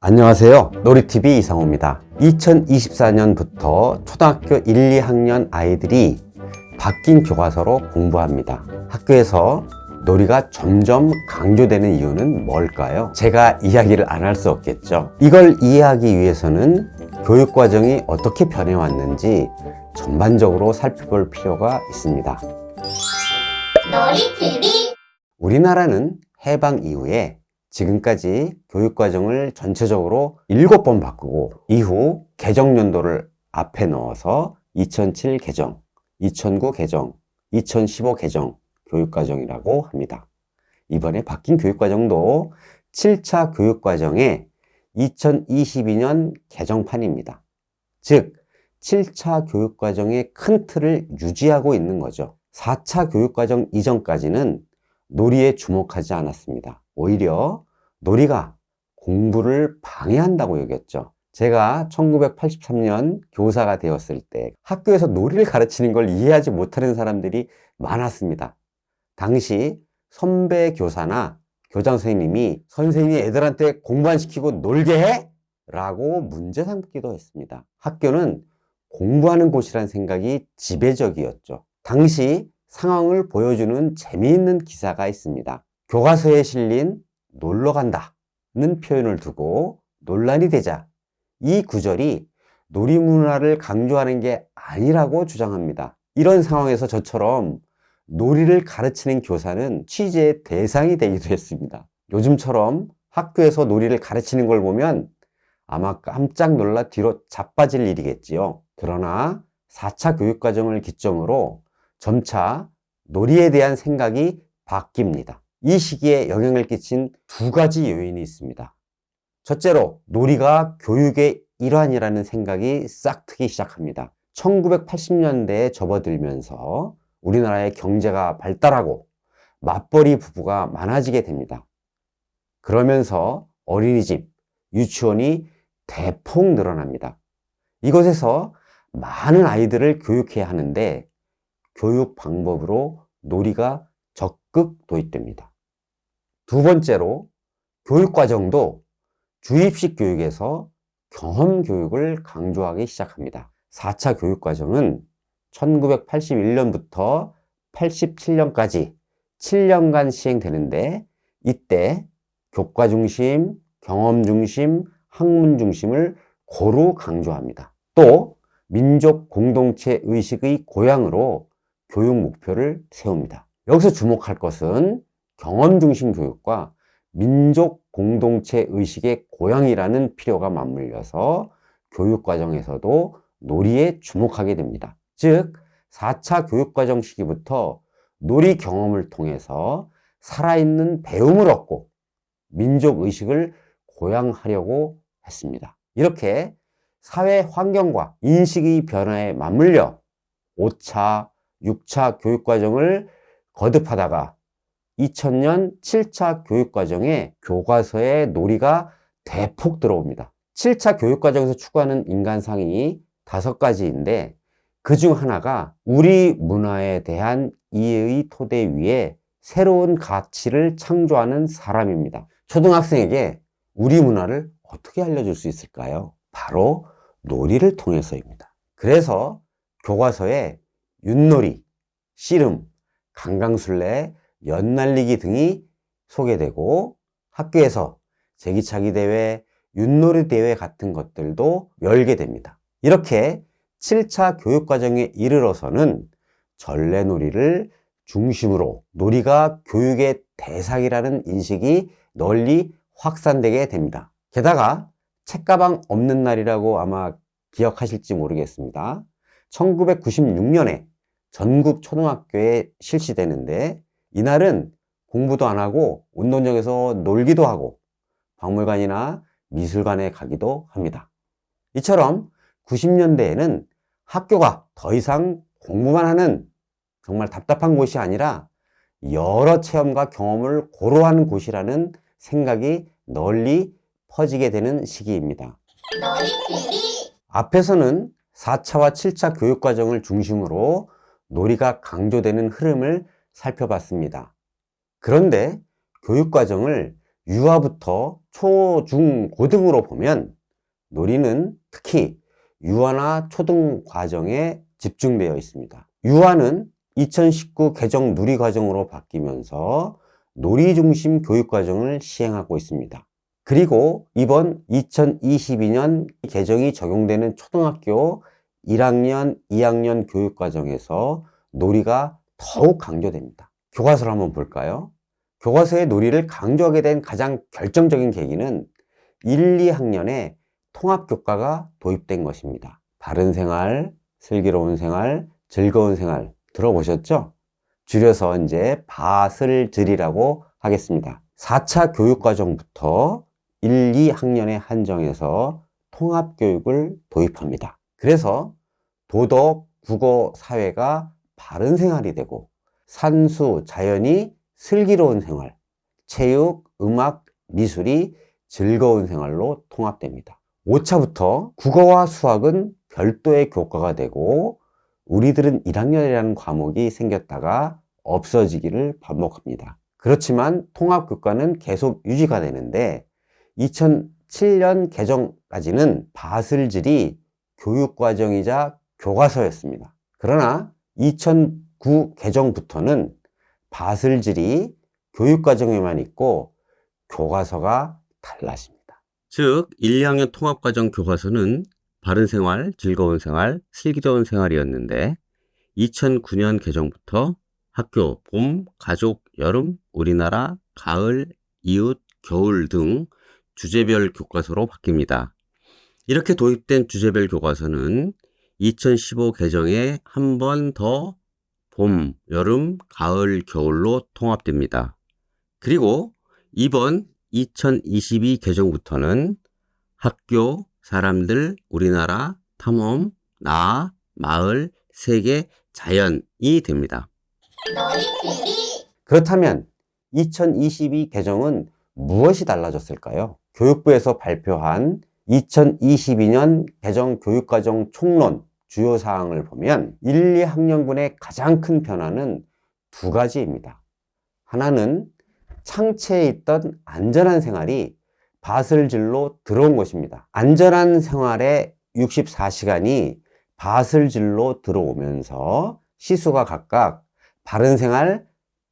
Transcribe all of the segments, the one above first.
안녕하세요. 놀이TV 이상호입니다. 2024년부터 초등학교 1, 2학년 아이들이 바뀐 교과서로 공부합니다. 학교에서 놀이가 점점 강조되는 이유는 뭘까요? 제가 이야기를 안 할 수 없겠죠. 이걸 이해하기 위해서는 교육과정이 어떻게 변해왔는지 전반적으로 살펴볼 필요가 있습니다. 놀이TV 우리나라는 해방 이후에 지금까지 교육과정을 전체적으로 7번 바꾸고 이후 개정연도를 앞에 넣어서 2007 개정, 2009 개정, 2015 개정 교육과정이라고 합니다. 이번에 바뀐 교육과정도 7차 교육과정의 2022년 개정판입니다. 즉 7차 교육과정의 큰 틀을 유지하고 있는 거죠. 4차 교육과정 이전까지는 놀이에 주목하지 않았습니다. 오히려 놀이가 공부를 방해한다고 여겼죠. 제가 1983년 교사가 되었을 때 학교에서 놀이를 가르치는 걸 이해하지 못하는 사람들이 많았습니다. 당시 선배 교사나 교장 선생님이 선생님이 애들한테 공부 안 시키고 놀게 해? 라고 문제 삼기도 했습니다. 학교는 공부하는 곳이란 생각이 지배적이었죠. 당시 상황을 보여주는 재미있는 기사가 있습니다. 교과서에 실린 놀러 간다는 표현을 두고 논란이 되자 이 구절이 놀이 문화를 강조하는 게 아니라고 주장합니다. 이런 상황에서 저처럼 놀이를 가르치는 교사는 취재의 대상이 되기도 했습니다. 요즘처럼 학교에서 놀이를 가르치는 걸 보면 아마 깜짝 놀라 뒤로 자빠질 일이겠지요. 그러나 4차 교육과정을 기점으로 점차 놀이에 대한 생각이 바뀝니다. 이 시기에 영향을 끼친 두 가지 요인이 있습니다. 첫째로 놀이가 교육의 일환이라는 생각이 싹 트기 시작합니다. 1980년대에 접어들면서 우리나라의 경제가 발달하고 맞벌이 부부가 많아지게 됩니다. 그러면서 어린이집, 유치원이 대폭 늘어납니다. 이곳에서 많은 아이들을 교육해야 하는데 교육 방법으로 놀이가 적극 도입됩니다. 두 번째로 교육과정도 주입식 교육에서 경험 교육을 강조하기 시작합니다. 4차 교육과정은 1981년부터 87년까지 7년간 시행되는데 이때 교과 중심, 경험 중심, 학문 중심을 고루 강조합니다. 또 민족 공동체 의식의 고양으로 교육 목표를 세웁니다. 여기서 주목할 것은 경험 중심 교육과 민족 공동체 의식의 고양이라는 필요가 맞물려서 교육 과정에서도 놀이에 주목하게 됩니다. 즉 4차 교육과정 시기부터 놀이 경험을 통해서 살아있는 배움을 얻고 민족 의식을 고양하려고 했습니다. 이렇게 사회 환경과 인식의 변화에 맞물려 5차, 6차 교육과정을 거듭하다가 2000년 7차 교육과정에 교과서에 놀이가 대폭 들어옵니다. 7차 교육과정에서 추구하는 인간상이 5가지인데 그 중 하나가 우리 문화에 대한 이해의 토대 위에 새로운 가치를 창조하는 사람입니다. 초등학생에게 우리 문화를 어떻게 알려줄 수 있을까요? 바로 놀이를 통해서입니다. 그래서 교과서에 윷놀이, 씨름, 강강술래, 연날리기 등이 소개되고 학교에서 제기차기 대회, 윷놀이 대회 같은 것들도 열게 됩니다. 이렇게 7차 교육과정에 이르러서는 전래놀이를 중심으로 놀이가 교육의 대상이라는 인식이 널리 확산되게 됩니다. 게다가 책가방 없는 날이라고 아마 기억하실지 모르겠습니다. 1996년에 전국 초등학교에 실시되는데 이날은 공부도 안 하고 운동장에서 놀기도 하고 박물관이나 미술관에 가기도 합니다. 이처럼 90년대에는 학교가 더 이상 공부만 하는 정말 답답한 곳이 아니라 여러 체험과 경험을 고루하는 곳이라는 생각이 널리 퍼지게 되는 시기입니다. 놀이TV 앞에서는 4차와 7차 교육과정을 중심으로 놀이가 강조되는 흐름을 살펴봤습니다. 그런데 교육과정을 유아부터 초, 중, 고등으로 보면 놀이는 특히 유아나 초등 과정에 집중되어 있습니다. 유아는 2019 개정 누리과정으로 바뀌면서 놀이 중심 교육과정을 시행하고 있습니다. 그리고 이번 2022년 개정이 적용되는 초등학교 1학년, 2학년 교육과정에서 놀이가 더욱 강조됩니다. 교과서를 한번 볼까요? 교과서에 놀이를 강조하게 된 가장 결정적인 계기는 1, 2학년에 통합교과가 도입된 것입니다. 바른 생활, 슬기로운 생활, 즐거운 생활 들어보셨죠? 줄여서 이제 바슬즐이라고 하겠습니다. 4차 교육과정부터 1, 2학년에 한정해서 통합교육을 도입합니다. 그래서 도덕, 국어, 사회가 바른 생활이 되고 산수, 자연이 슬기로운 생활, 체육, 음악, 미술이 즐거운 생활로 통합됩니다. 5차부터 국어와 수학은 별도의 교과가 되고 우리들은 1학년이라는 과목이 생겼다가 없어지기를 반복합니다. 그렇지만 통합교과는 계속 유지가 되는데 2007년 개정까지는 바슬즐이 교육과정이자 교과서였습니다. 그러나 2009 개정부터는 바슬즐이 교육과정에만 있고 교과서가 달라집니다. 즉 1, 2학년 통합과정 교과서는 바른생활, 즐거운 생활, 슬기로운 생활이었는데 2009년 개정부터 학교, 봄, 가족, 여름, 우리나라, 가을, 이웃, 겨울 등 주제별 교과서로 바뀝니다. 이렇게 도입된 주제별 교과서는 2015 개정에 한 번 더 봄, 여름, 가을, 겨울로 통합됩니다. 그리고 이번 2022 개정부터는 학교, 사람들, 우리나라, 탐험, 나, 마을, 세계, 자연이 됩니다. 놀이TV 그렇다면 2022 개정은 무엇이 달라졌을까요? 교육부에서 발표한 2022년 개정 교육과정 총론 주요 사항을 보면 1, 2학년군의 가장 큰 변화는 두 가지입니다. 하나는 창체에 있던 안전한 생활이 바슬즐로 들어온 것입니다. 안전한 생활의 64시간이 바슬즐로 들어오면서 시수가 각각 바른 생활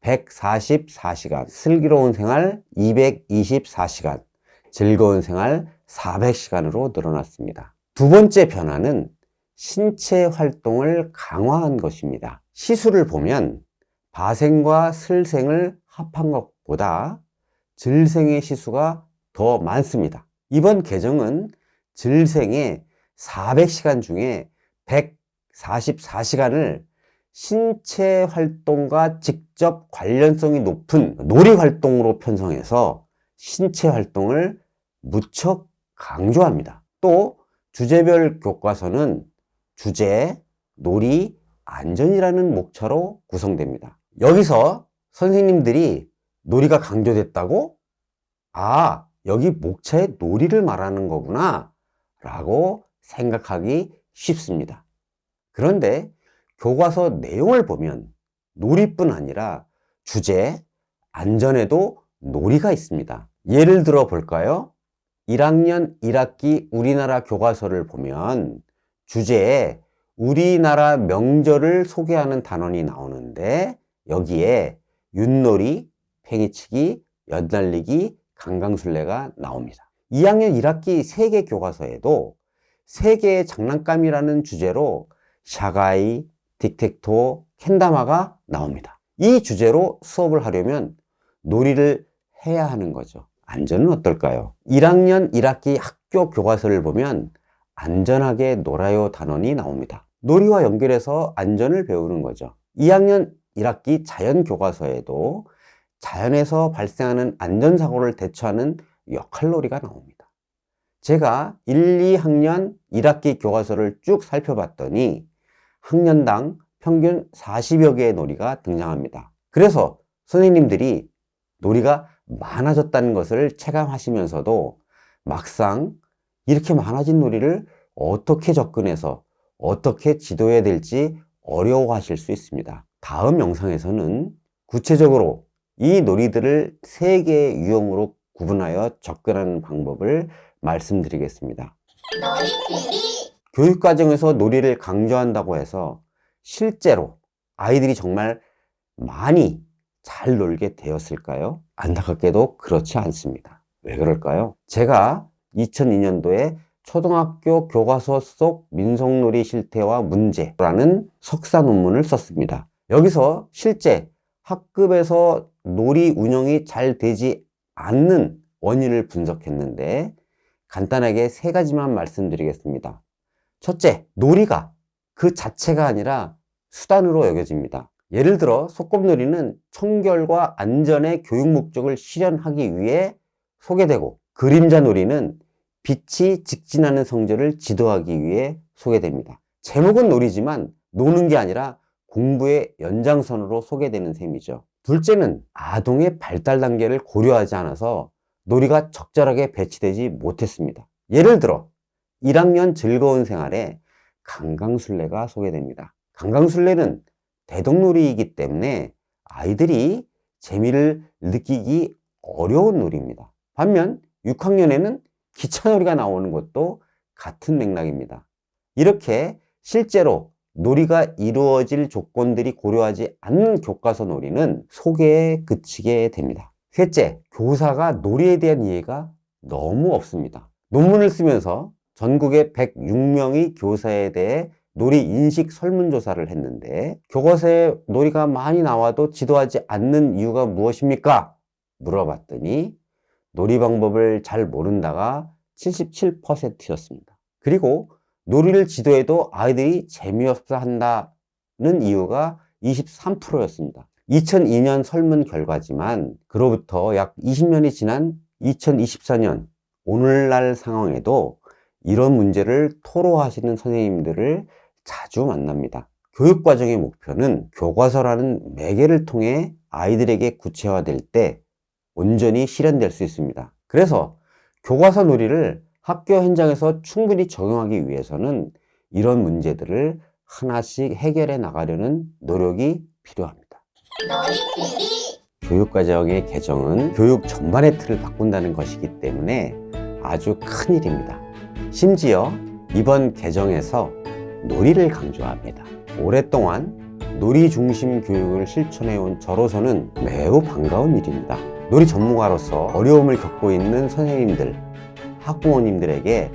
144시간, 슬기로운 생활 224시간, 즐거운 생활 400시간으로 늘어났습니다. 두 번째 변화는 신체 활동을 강화한 것입니다. 시수를 보면 바생과 슬생을 합한 것보다 즐생의 시수가 더 많습니다. 이번 개정은 즐생의 400시간 중에 144시간을 신체 활동과 직접 관련성이 높은 놀이 활동으로 편성해서 신체 활동을 무척 강조합니다. 또 주제별 교과서는 주제, 놀이, 안전이라는 목차로 구성됩니다. 여기서 선생님들이 놀이가 강조됐다고? 아, 여기 목차에 놀이를 말하는 거구나 라고 생각하기 쉽습니다. 그런데 교과서 내용을 보면 놀이뿐 아니라 주제, 안전에도 놀이가 있습니다. 예를 들어 볼까요? 1학년 1학기 우리나라 교과서를 보면 주제에 우리나라 명절을 소개하는 단원이 나오는데 여기에 윷놀이, 팽이치기, 연날리기, 강강술래가 나옵니다. 2학년 1학기 세계 교과서에도 세계의 장난감이라는 주제로 샤가이, 틱택토, 캔다마가 나옵니다. 이 주제로 수업을 하려면 놀이를 해야 하는 거죠. 안전은 어떨까요? 1학년 1학기 학교 교과서를 보면 안전하게 놀아요 단원이 나옵니다. 놀이와 연결해서 안전을 배우는 거죠. 2학년 1학기 자연 교과서에도 자연에서 발생하는 안전사고를 대처하는 역할놀이가 나옵니다. 제가 1, 2학년 1학기 교과서를 쭉 살펴봤더니 학년당 평균 40여 개의 놀이가 등장합니다. 그래서 선생님들이 놀이가 많아졌다는 것을 체감하시면서도 막상 이렇게 많아진 놀이를 어떻게 접근해서 어떻게 지도해야 될지 어려워하실 수 있습니다. 다음 영상에서는 구체적으로 이 놀이들을 3개의 유형으로 구분하여 접근하는 방법을 말씀드리겠습니다. 놀이TV 교육과정에서 놀이를 강조한다고 해서 실제로 아이들이 정말 많이 잘 놀게 되었을까요? 안타깝게도 그렇지 않습니다. 왜 그럴까요? 제가 2002년도에 초등학교 교과서 속 민속놀이 실태와 문제라는 석사 논문을 썼습니다. 여기서 실제 학급에서 놀이 운영이 잘 되지 않는 원인을 분석했는데 간단하게 3가지만 말씀드리겠습니다. 첫째, 놀이가 그 자체가 아니라 수단으로 여겨집니다. 예를 들어 소꿉놀이는 청결과 안전의 교육 목적을 실현하기 위해 소개되고, 그림자 놀이는 빛이 직진하는 성질을 지도하기 위해 소개됩니다. 제목은 놀이지만 노는 게 아니라 공부의 연장선으로 소개되는 셈이죠. 둘째는 아동의 발달 단계를 고려하지 않아서 놀이가 적절하게 배치되지 못했습니다. 예를 들어 1학년 즐거운 생활에 강강술래가 소개됩니다. 강강술래는 대동놀이이기 때문에 아이들이 재미를 느끼기 어려운 놀이입니다. 반면 6학년에는 기차놀이가 나오는 것도 같은 맥락입니다. 이렇게 실제로 놀이가 이루어질 조건들이 고려하지 않는 교과서 놀이는 소개에 그치게 됩니다. 셋째, 교사가 놀이에 대한 이해가 너무 없습니다. 논문을 쓰면서 전국의 106명의 교사에 대해 놀이 인식 설문조사를 했는데 교과서에 놀이가 많이 나와도 지도하지 않는 이유가 무엇입니까? 물어봤더니 놀이 방법을 잘 모른다가 77%였습니다. 그리고 놀이를 지도해도 아이들이 재미없어 한다는 이유가 23%였습니다. 2002년 설문 결과지만 그로부터 약 20년이 지난 2024년 오늘날 상황에도 이런 문제를 토로하시는 선생님들을 자주 만납니다. 교육과정의 목표는 교과서라는 매개를 통해 아이들에게 구체화될 때 온전히 실현될 수 있습니다. 그래서 교과서 놀이를 학교 현장에서 충분히 적용하기 위해서는 이런 문제들을 하나씩 해결해 나가려는 노력이 필요합니다. 놀이TV 교육과정의 개정은 교육 전반의 틀을 바꾼다는 것이기 때문에 아주 큰 일입니다. 심지어 이번 개정에서 놀이를 강조합니다. 오랫동안 놀이 중심 교육을 실천해온 저로서는 매우 반가운 일입니다. 놀이 전문가로서 어려움을 겪고 있는 선생님들, 학부모님들에게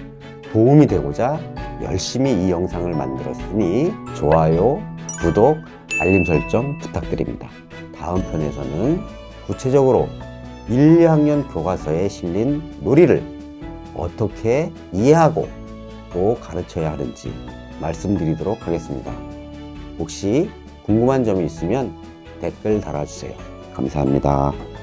도움이 되고자 열심히 이 영상을 만들었으니 좋아요, 구독, 알림 설정 부탁드립니다. 다음 편에서는 구체적으로 1, 2학년 교과서에 실린 놀이를 어떻게 이해하고 또 가르쳐야 하는지 말씀드리도록 하겠습니다. 혹시 궁금한 점이 있으면 댓글 달아주세요. 감사합니다.